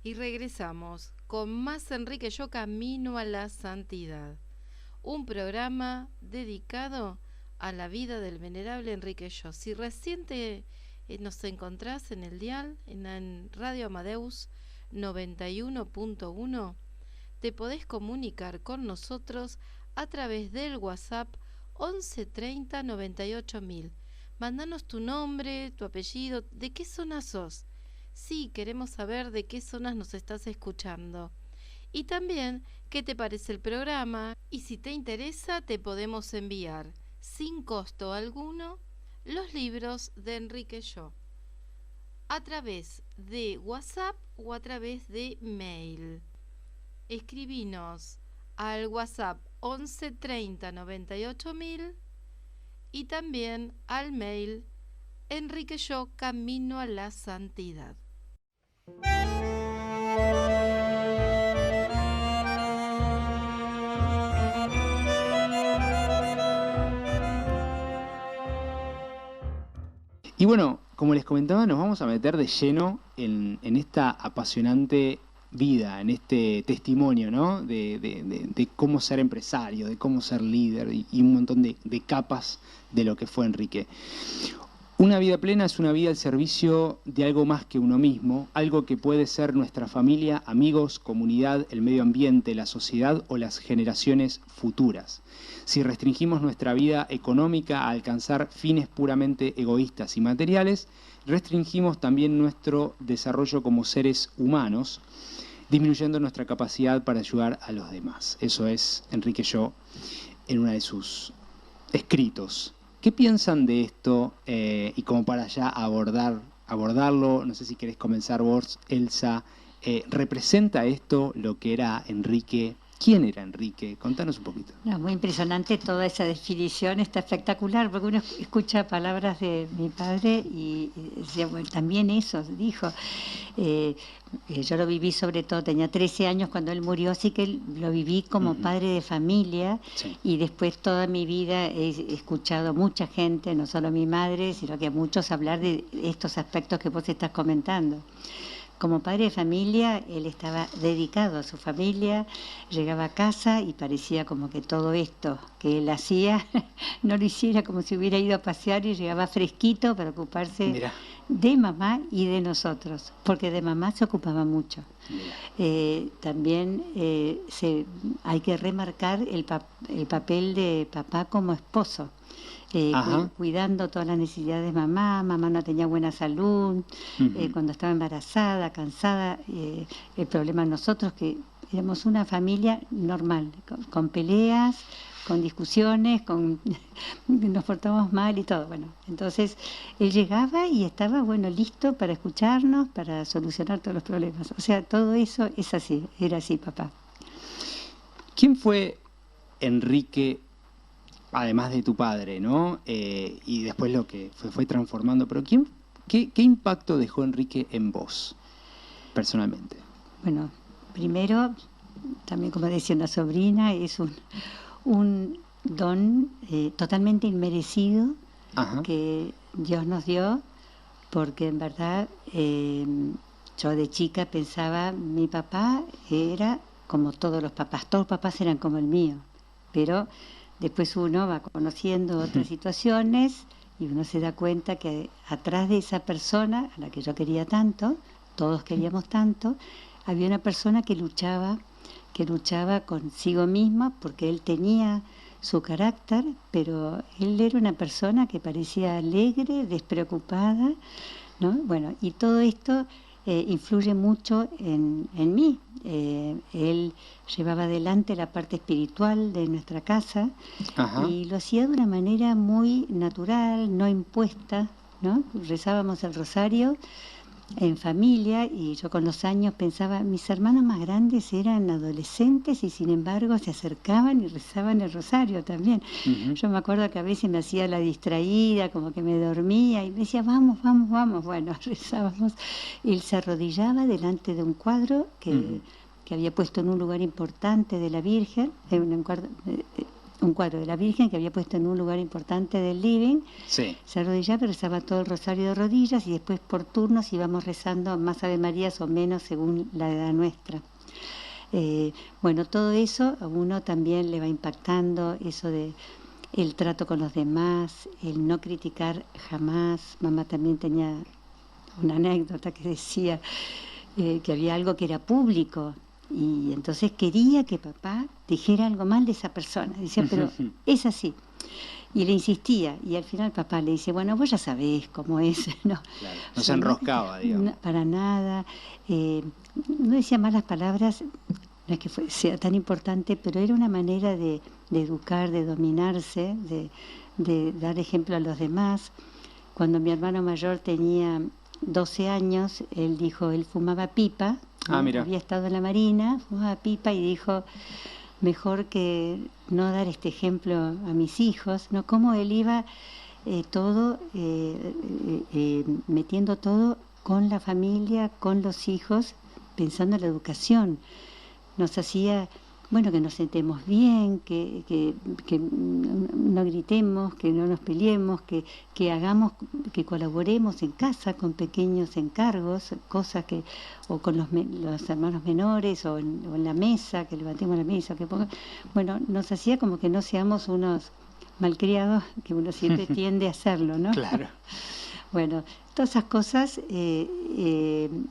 Y regresamos con más Enrique Yo Camino a la Santidad, un programa dedicado a la vida del venerable Enrique Yo. Si recién nos encontrás en el dial, en Radio Amadeus 91.1, te podés comunicar con nosotros a través del WhatsApp 11 30 98 000. Mandanos tu nombre, tu apellido, de qué zona sos. Sí, queremos saber de qué zonas nos estás escuchando. Y también qué te parece el programa, y si te interesa te podemos enviar, sin costo alguno, los libros de Enrique Yo, a través de WhatsApp o a través de mail. Escribinos al WhatsApp 11 30 98 000 y también al mail Enrique Yo Camino a la Santidad. Y bueno, como les comentaba, nos vamos a meter de lleno en esta apasionante vida, en este testimonio, ¿no? De cómo ser empresario, de cómo ser líder y un montón de capas de lo que fue Enrique. Una vida plena es una vida al servicio de algo más que uno mismo, algo que puede ser nuestra familia, amigos, comunidad, el medio ambiente, la sociedad o las generaciones futuras. Si restringimos nuestra vida económica a alcanzar fines puramente egoístas y materiales, restringimos también nuestro desarrollo como seres humanos, disminuyendo nuestra capacidad para ayudar a los demás. Eso es Enrique Yo en uno de sus escritos. ¿Qué piensan de esto? Y como para ya abordarlo, no sé si querés comenzar vos, Elsa, ¿representa esto lo que era Enrique? ¿Quién era Enrique? Contanos un poquito. No, muy impresionante toda esa definición, está espectacular, porque uno escucha palabras de mi padre y decía, bueno, también eso dijo. Yo lo viví sobre todo, tenía 13 años cuando él murió, así que lo viví como padre de familia, sí. Y después toda mi vida he escuchado mucha gente, no solo mi madre, sino que muchos hablar de estos aspectos que vos estás comentando. Como padre de familia, él estaba dedicado a su familia, llegaba a casa y parecía como que todo esto que él hacía no lo hiciera, como si hubiera ido a pasear, y llegaba fresquito para ocuparse de mamá y de nosotros, porque de mamá se ocupaba mucho. También hay que remarcar el papel de papá como esposo. Cuidando todas las necesidades de mamá no tenía buena salud, cuando estaba embarazada, cansada, el problema de nosotros que éramos una familia normal, con peleas, con discusiones, nos portamos mal y todo. Bueno, entonces él llegaba y estaba listo para escucharnos, para solucionar todos los problemas. O sea, todo eso es así, era así, papá. ¿Quién fue Enrique? Además de tu padre, ¿no? Y después lo que fue transformando. Pero ¿qué impacto dejó Enrique en vos, personalmente? Bueno, primero, también como decía una sobrina, es un don totalmente inmerecido que Dios nos dio, porque en verdad yo de chica pensaba, mi papá era como todos los papás eran como el mío, pero después uno va conociendo otras situaciones y uno se da cuenta que atrás de esa persona, a la que yo quería tanto, todos queríamos tanto, había una persona que luchaba consigo misma, porque él tenía su carácter, pero él era una persona que parecía alegre, despreocupada, ¿no? Bueno, y todo esto influye mucho en mí. Él llevaba adelante la parte espiritual de nuestra casa y lo hacía de una manera muy natural, no impuesta, ¿no? Rezábamos el rosario en familia y yo con los años pensaba, mis hermanos más grandes eran adolescentes y sin embargo se acercaban y rezaban el rosario también. Yo me acuerdo que a veces me hacía la distraída, como que me dormía y me decía, vamos, bueno, rezábamos. Él se arrodillaba delante de un cuadro que había puesto en un lugar importante de la Virgen, un cuadro de la Virgen que había puesto en un lugar importante del living. Sí. Se arrodillaba, rezaba todo el rosario de rodillas y después por turnos íbamos rezando más Ave Marías o menos según la edad nuestra. Bueno, todo eso a uno también le va impactando, eso de el trato con los demás, el no criticar jamás. Mamá también tenía una anécdota que decía que había algo que era público y entonces quería que papá dijera algo mal de esa persona. Decía, pero es así. Y le insistía, y al final papá le dice, bueno, vos ya sabés cómo es, ¿no? Claro, no se enroscaba, digamos. Para nada. No decía malas palabras, no es que sea tan importante, pero era una manera de educar, de dominarse, de dar ejemplo a los demás. Cuando mi hermano mayor tenía 12 años, él dijo, él fumaba pipa, ¿no? Mira. Había estado en la Marina, fumaba pipa y dijo, mejor que no dar este ejemplo a mis hijos, ¿no? Cómo él iba metiendo todo con la familia, con los hijos, pensando en la educación. Nos hacía, bueno, que nos sentemos bien, que no gritemos, que no nos peleemos, que hagamos, que colaboremos en casa con pequeños encargos, cosas que, o con los hermanos menores, o en la mesa, que levantemos la mesa, bueno, nos hacía como que no seamos unos malcriados, que uno siempre tiende a hacerlo, ¿no? Claro. Bueno, todas esas cosas,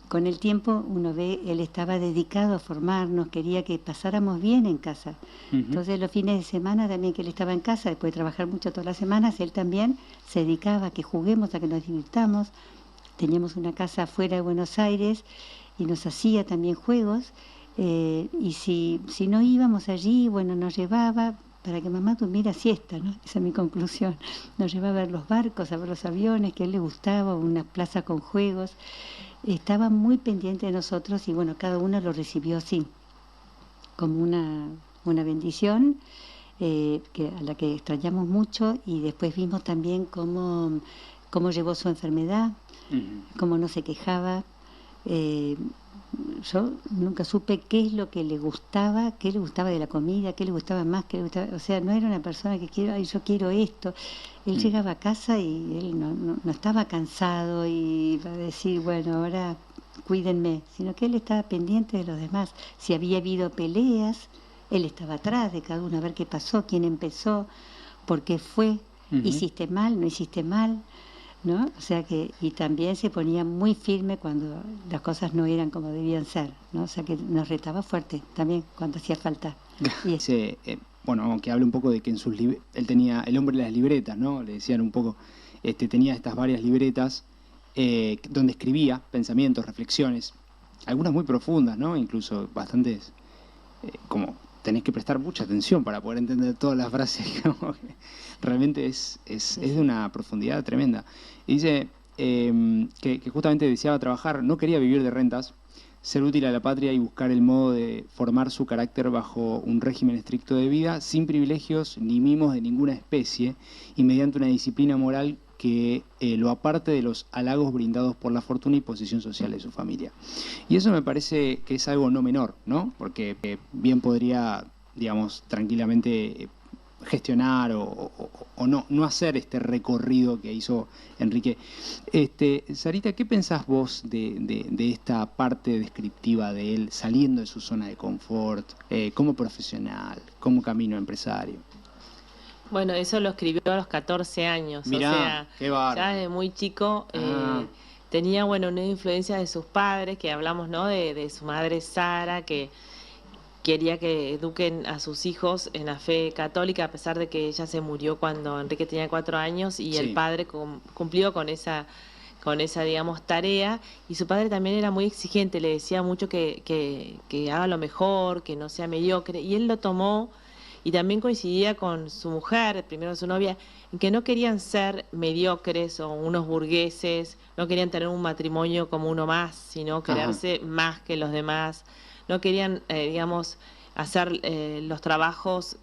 con el tiempo uno ve, él estaba dedicado a formarnos, quería que pasáramos bien en casa. Entonces los fines de semana también que él estaba en casa, después de trabajar mucho todas las semanas, él también se dedicaba a que juguemos, a que nos divirtamos. Teníamos una casa afuera de Buenos Aires y nos hacía también juegos, y si no íbamos allí, bueno, nos llevaba para que mamá durmiera siesta, ¿no? Esa es mi conclusión. Nos llevaba a ver los barcos, a ver los aviones, que a él le gustaba, una plaza con juegos. Estaba muy pendiente de nosotros y bueno, cada uno lo recibió así, como una bendición, a la que extrañamos mucho, y después vimos también cómo llevó su enfermedad, cómo no se quejaba. Yo nunca supe qué es lo que le gustaba, qué le gustaba de la comida, qué le gustaba más, qué le gustaba, o sea, no era una persona que yo quiero esto. Él llegaba a casa y él no estaba cansado y iba a decir, bueno, ahora cuídenme, sino que él estaba pendiente de los demás. Si había habido peleas, él estaba atrás de cada uno a ver qué pasó, quién empezó, por qué fue, hiciste mal, no hiciste mal, ¿no? O sea que, y también se ponía muy firme cuando las cosas no eran como debían ser, ¿no? O sea que nos retaba fuerte también cuando hacía falta. Sí, bueno, que hable un poco de que en sus él tenía el hombre de las libretas, ¿no? Le decían un poco, tenía estas varias libretas donde escribía pensamientos, reflexiones, algunas muy profundas, ¿no? Incluso bastantes, como tenés que prestar mucha atención para poder entender todas las frases. Realmente es de una profundidad tremenda. Y dice que justamente deseaba trabajar, no quería vivir de rentas, ser útil a la patria y buscar el modo de formar su carácter bajo un régimen estricto de vida, sin privilegios ni mimos de ninguna especie, y mediante una disciplina moral que lo aparte de los halagos brindados por la fortuna y posición social de su familia. Y eso me parece que es algo no menor, ¿no? Porque bien podría, digamos, tranquilamente gestionar o no hacer este recorrido que hizo Enrique. Sarita, ¿qué pensás vos de esta parte descriptiva de él saliendo de su zona de confort, como profesional, como camino empresario? Bueno, eso lo escribió a los 14 años. Mirá, o sea, qué bárbaro. Ya desde muy chico tenía, bueno, una influencia de sus padres, que hablamos, ¿no? De su madre Sara, que quería que eduquen a sus hijos en la fe católica, a pesar de que ella se murió cuando Enrique tenía 4 años, y el padre cumplió con esa, digamos, tarea. Y su padre también era muy exigente, le decía mucho que haga lo mejor, que no sea mediocre, y él lo tomó. Y también coincidía con su mujer, primero su novia, en que no querían ser mediocres o unos burgueses, no querían tener un matrimonio como uno más, sino creerse más que los demás. No querían, digamos, hacer los trabajos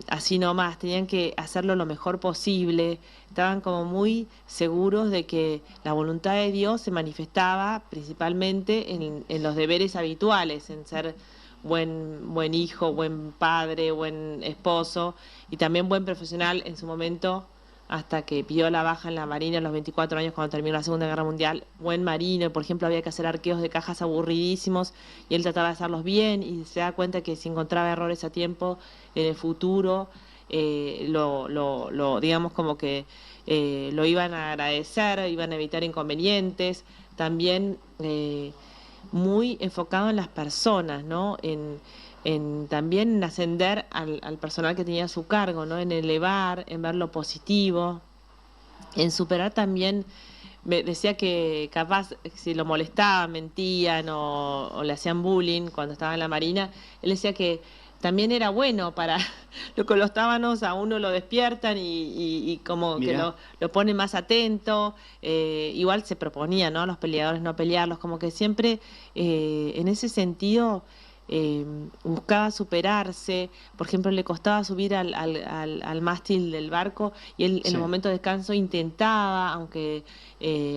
así nomás, tenían que hacerlo lo mejor posible. Estaban como muy seguros de que la voluntad de Dios se manifestaba principalmente en los deberes habituales, en ser buen hijo, buen padre, buen esposo y también buen profesional en su momento, hasta que pidió la baja en la Marina a los 24 años cuando terminó la Segunda Guerra Mundial. Buen marino, por ejemplo, había que hacer arqueos de cajas aburridísimos y él trataba de hacerlos bien y se da cuenta que si encontraba errores a tiempo en el futuro, digamos como que lo iban a agradecer, iban a evitar inconvenientes. También muy enfocado en las personas, ¿no? También en ascender al personal que tenía a su cargo, ¿no? En elevar, en ver lo positivo, en superar también. Me decía que capaz si lo molestaban, mentían o le hacían bullying cuando estaba en la Marina, él decía que también era bueno para con los tábanos a uno lo despiertan y como Mirá. Que lo pone más atento. Igual se proponía, ¿no? A los peleadores no pelearlos, como que siempre en ese sentido buscaba superarse. Por ejemplo, le costaba subir al mástil del barco y él en el momento de descanso intentaba, aunque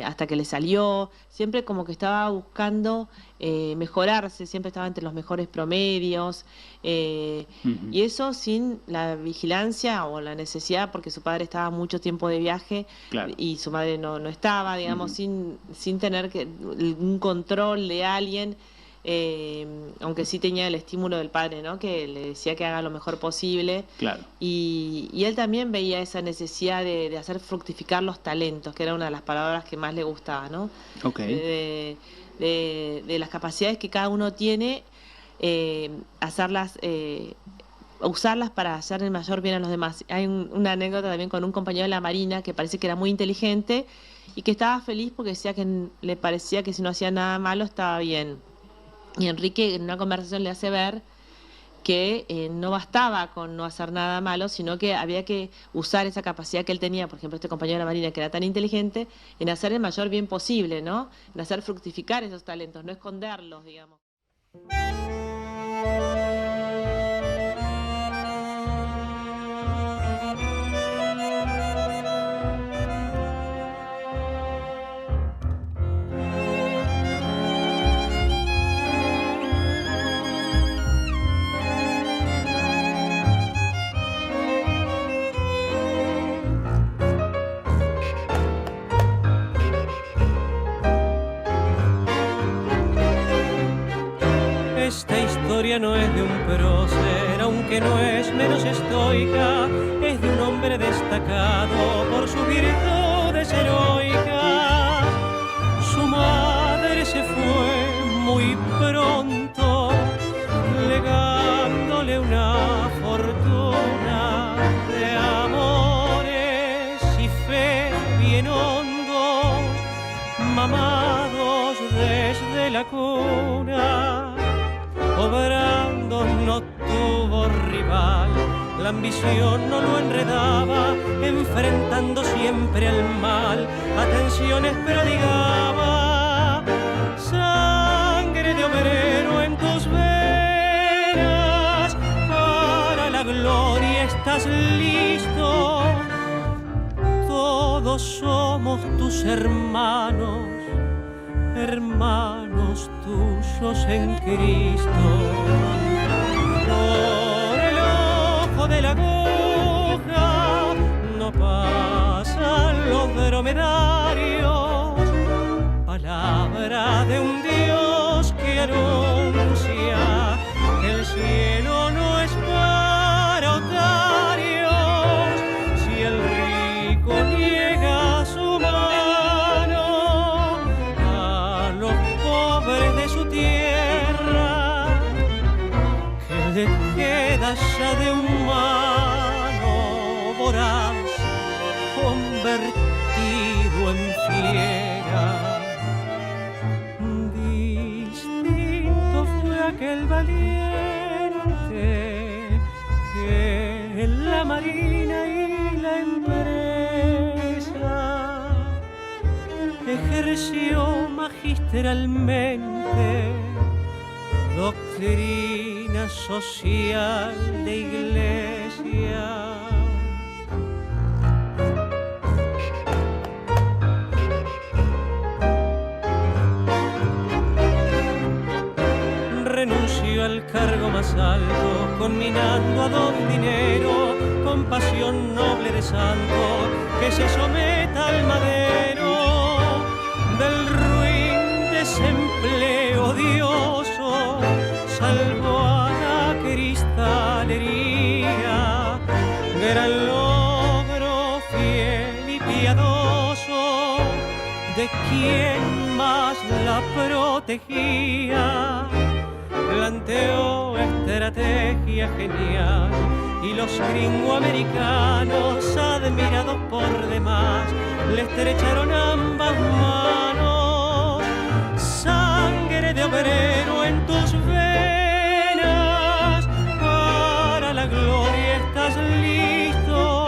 hasta que le salió, siempre como que estaba buscando mejorarse, siempre estaba entre los mejores promedios, y eso sin la vigilancia o la necesidad, porque su padre estaba mucho tiempo de viaje y su madre no estaba, digamos, sin tener un control de alguien. Aunque sí tenía el estímulo del padre, ¿no? Que le decía que haga lo mejor posible. Y él también veía esa necesidad de hacer fructificar los talentos, que era una de las palabras que más le gustaba, ¿no? De las capacidades que cada uno tiene, usarlas para hacer el mayor bien a los demás. Hay una anécdota también con un compañero de la Marina que parece que era muy inteligente y que estaba feliz porque decía que le parecía que si no hacía nada malo estaba bien. Y Enrique en una conversación le hace ver que no bastaba con no hacer nada malo, sino que había que usar esa capacidad que él tenía, por ejemplo, este compañero de la Marina que era tan inteligente, en hacer el mayor bien posible, ¿no? En hacer fructificar esos talentos, no esconderlos, digamos. Esta historia no es de un prócer, aunque no es menos estoica, es de un hombre destacado por sus virtudes heroicas. Su madre se fue muy pronto, legándole una fortuna de amores y fe bien hondos, mamados desde la cuna. Obrando no tuvo rival, la ambición no lo enredaba, enfrentando siempre al mal, atenciones prodigaba. Sangre de obrero en tus venas, para la gloria estás listo. Todos somos tus hermanos, hermanos tuyos en Cristo. Por el ojo de la aguja no pasan los dromedarios, palabra de un Dios que anuncia que el cielo no es para otarios. Si el rico niega su mano a los pobres de su tierra, que le queda ya de humano voraz convertido en fiera. Distinto fue aquel valiente que en la marina y la empresa ejerció magistralmente doctrina social de iglesia. Renunció a al cargo más alto, conminando a don dinero, con pasión noble de santo, que se someta al madero del ruin desempleo odioso, salvo a la cristalería, gran logro fiel y piadoso de quien más la protegía. Planteó estrategia genial y los gringoamericanos, admirados por demás, le estrecharon ambas manos. Sangre de obrero en tus venas, para la gloria estás listo.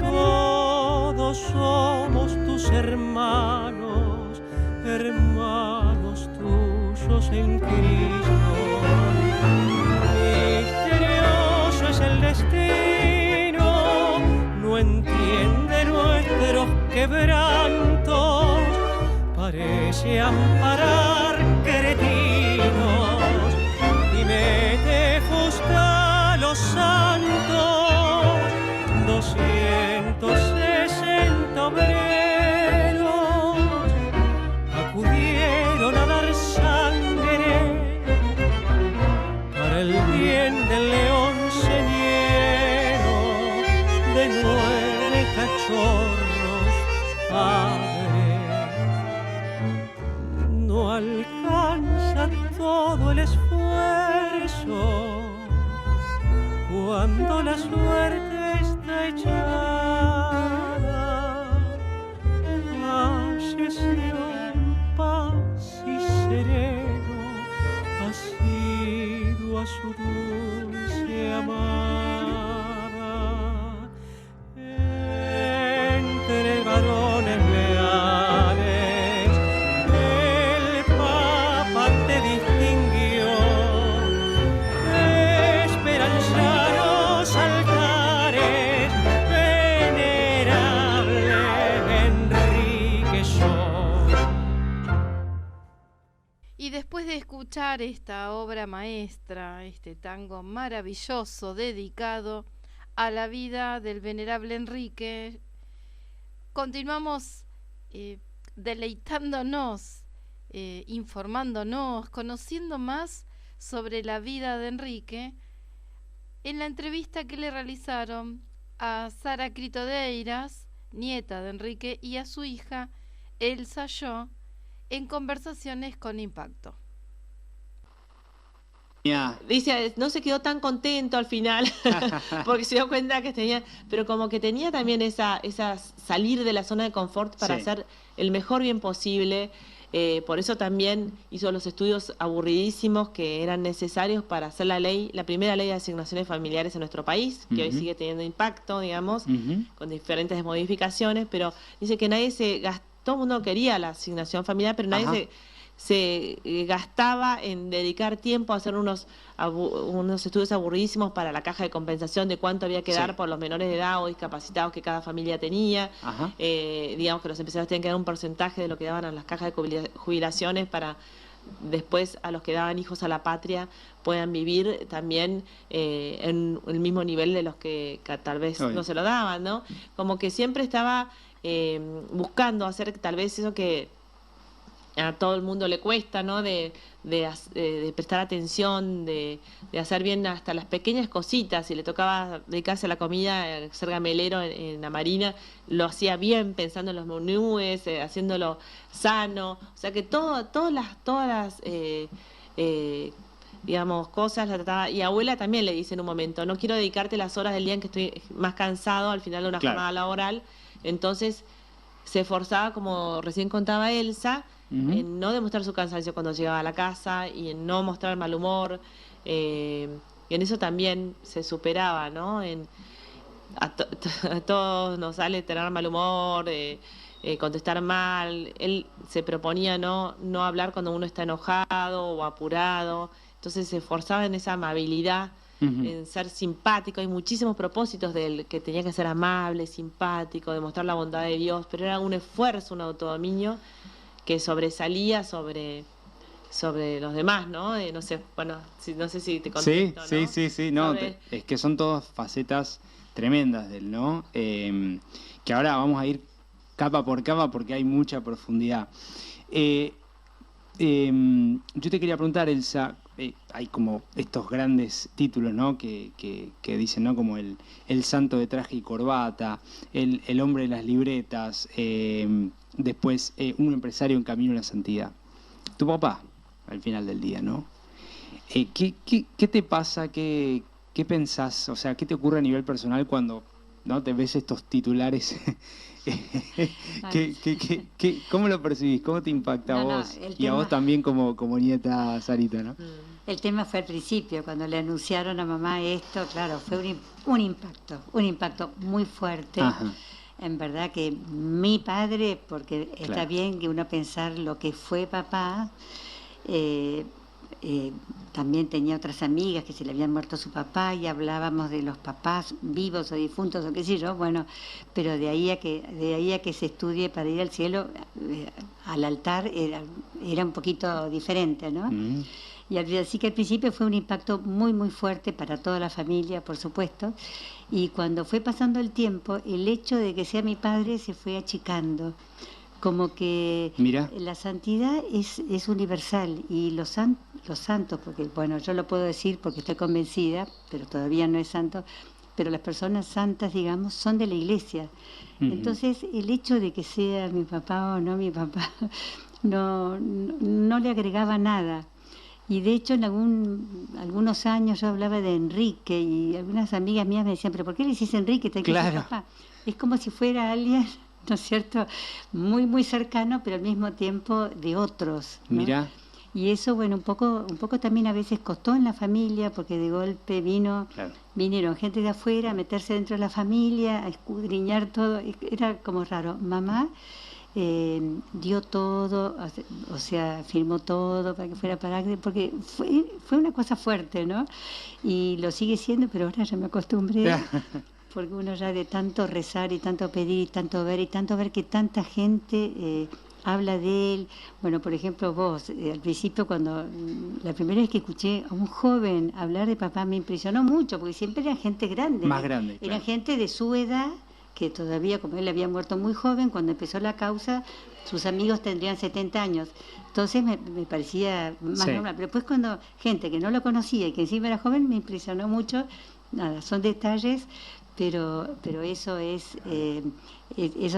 Todos somos tus hermanos, hermanos tuyos en Cristo. Misterioso es el destino, no entiende nuestros quebrantos, parece amparar cretinos y mete justa a los santos. 260 obreros acudieron a dar sangre para el bien del león señero, de 9 cachorros padre. No alcanza todo el esfuerzo cuando la suerte está echada. Falleció en paz y sereno, asiduo a su dulce amada. Entre varones leales, el Papa te distinguió, esperanzados altares, venerable Enrique sos. Y después de escuchar esta obra maestra, este tango maravilloso dedicado a la vida del venerable Enrique, continuamos deleitándonos, informándonos, conociendo más sobre la vida de Enrique en la entrevista que le realizaron a Sara Critodeiras, nieta de Enrique, y a su hija Elsa Yo, en Conversaciones con Impacto. Dice, no se quedó tan contento al final porque se dio cuenta que tenía, pero como que tenía también esa salir de la zona de confort para hacer el mejor bien posible. Por eso también hizo los estudios aburridísimos que eran necesarios para hacer la primera ley de asignaciones familiares en nuestro país, que hoy sigue teniendo impacto, digamos, con diferentes modificaciones, pero dice que nadie todo el mundo quería la asignación familiar, pero nadie se gastaba en dedicar tiempo a hacer unos estudios aburridísimos para la caja de compensación de cuánto había que dar por los menores de edad o discapacitados que cada familia tenía. Digamos que los empresarios tenían que dar un porcentaje de lo que daban a las cajas de jubilaciones para después a los que daban hijos a la patria puedan vivir también en el mismo nivel de los que tal vez no se lo daban, ¿no? Como que siempre estaba buscando hacer tal vez eso que a todo el mundo le cuesta, ¿no? De prestar atención, de hacer bien hasta las pequeñas cositas. Si le tocaba dedicarse a la comida, ser gamelero en la marina, lo hacía bien, pensando en los menúes, haciéndolo sano. O sea que todas las digamos, cosas la trataba. Y abuela también le dice en un momento, no quiero dedicarte las horas del día en que estoy más cansado al final de una jornada laboral. Entonces se esforzaba, como recién contaba Elsa, en no demostrar su cansancio cuando llegaba a la casa y en no mostrar mal humor, y en eso también se superaba, ¿no? A todos nos sale tener mal humor, contestar mal. Él se proponía no hablar cuando uno está enojado o apurado, entonces se esforzaba en esa amabilidad, en ser simpático. Hay muchísimos propósitos de él, que tenía que ser amable, simpático, demostrar la bondad de Dios, pero era un esfuerzo, un autodominio que sobresalía sobre sobre los demás, ¿no? No sé, bueno, no sé si te contesto, sí, no, es que son todas facetas tremendas de él, ¿no? Que ahora vamos a ir capa por capa porque hay mucha profundidad. Yo te quería preguntar, Elsa, hay como estos grandes títulos, ¿no? que dicen, ¿no? Como el santo de traje y corbata, el hombre de las libretas, después un empresario en camino a la santidad. Tu papá, al final del día, ¿no? ¿Qué te pasa? ¿Qué pensás? O sea, ¿qué te ocurre a nivel personal cuando, ¿no? te ves estos titulares? ¿Cómo lo percibís? ¿Cómo te impacta a vos? Y a vos también como nieta, Sarita, ¿no? El tema fue al principio, cuando le anunciaron a mamá esto, claro, fue un impacto muy fuerte. Ajá. En verdad que mi padre, porque está bien que uno pensar lo que fue papá, también tenía otras amigas que se le habían muerto su papá y hablábamos de los papás vivos o difuntos o qué sé yo, bueno, pero de ahí a que se estudie para ir al cielo, al altar era un poquito diferente, ¿no? Y así que al principio fue un impacto muy muy fuerte para toda la familia, por supuesto, y cuando fue pasando el tiempo, el hecho de que sea mi padre se fue achicando. Como que la santidad es universal y los santos, porque bueno, yo lo puedo decir porque estoy convencida, pero todavía no es santo, pero las personas santas, digamos, son de la Iglesia. Entonces, el hecho de que sea mi papá o no mi papá, no le agregaba nada. Y de hecho, en algunos años yo hablaba de Enrique y algunas amigas mías me decían, ¿pero por qué le decís Enrique? ¿Te decís papá? Es como si fuera alguien, ¿no es cierto?, muy muy cercano, pero al mismo tiempo de otros, ¿no? Mirá. Y eso, bueno, un poco también a veces costó en la familia, porque de golpe vinieron gente de afuera a meterse dentro de la familia, a escudriñar todo, era como raro. Mamá dio todo, o sea, firmó todo para que fuera para Agde, porque fue una cosa fuerte, ¿no? Y lo sigue siendo, pero ahora ya me acostumbré. Porque uno ya de tanto rezar y tanto pedir y tanto ver que tanta gente habla de él. Bueno, por ejemplo, vos, al principio cuando la primera vez que escuché a un joven hablar de papá me impresionó mucho, porque siempre era gente grande. Más grande, Era gente de su edad, que todavía, como él había muerto muy joven, cuando empezó la causa, sus amigos tendrían 70 años. Entonces me parecía más normal. Pero después cuando gente que no lo conocía y que encima era joven, me impresionó mucho. Nada, son detalles. Pero eso eso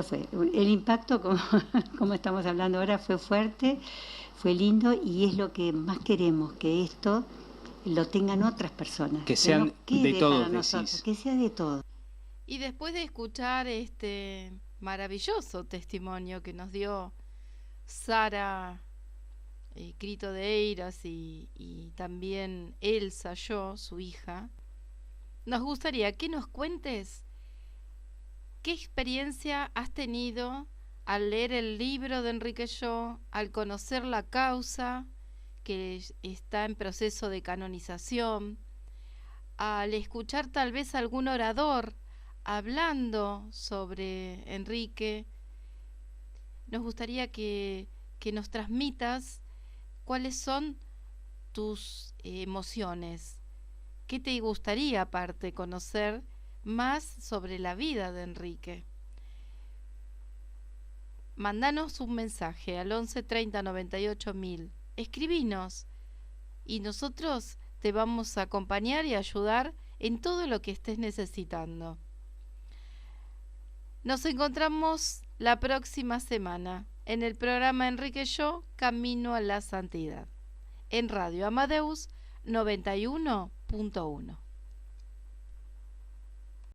fue. El impacto, como estamos hablando ahora, fue fuerte, fue lindo y es lo que más queremos, que esto lo tengan otras personas. Que sean de todos, nosotros, que sea de todos. Y después de escuchar este maravilloso testimonio que nos dio Sara Crito de Eiras y también Elsa, su hija, nos gustaría que nos cuentes qué experiencia has tenido al leer el libro de Enrique Yo, al conocer la causa que está en proceso de canonización, al escuchar tal vez algún orador hablando sobre Enrique. Nos gustaría que nos transmitas cuáles son tus emociones. ¿Qué te gustaría, aparte, conocer más sobre la vida de Enrique? Mándanos un mensaje al 11 30 98 1000. Escribinos y nosotros te vamos a acompañar y ayudar en todo lo que estés necesitando. Nos encontramos la próxima semana en el programa Enrique Yo, Camino a la Santidad, en Radio Amadeus 91.1.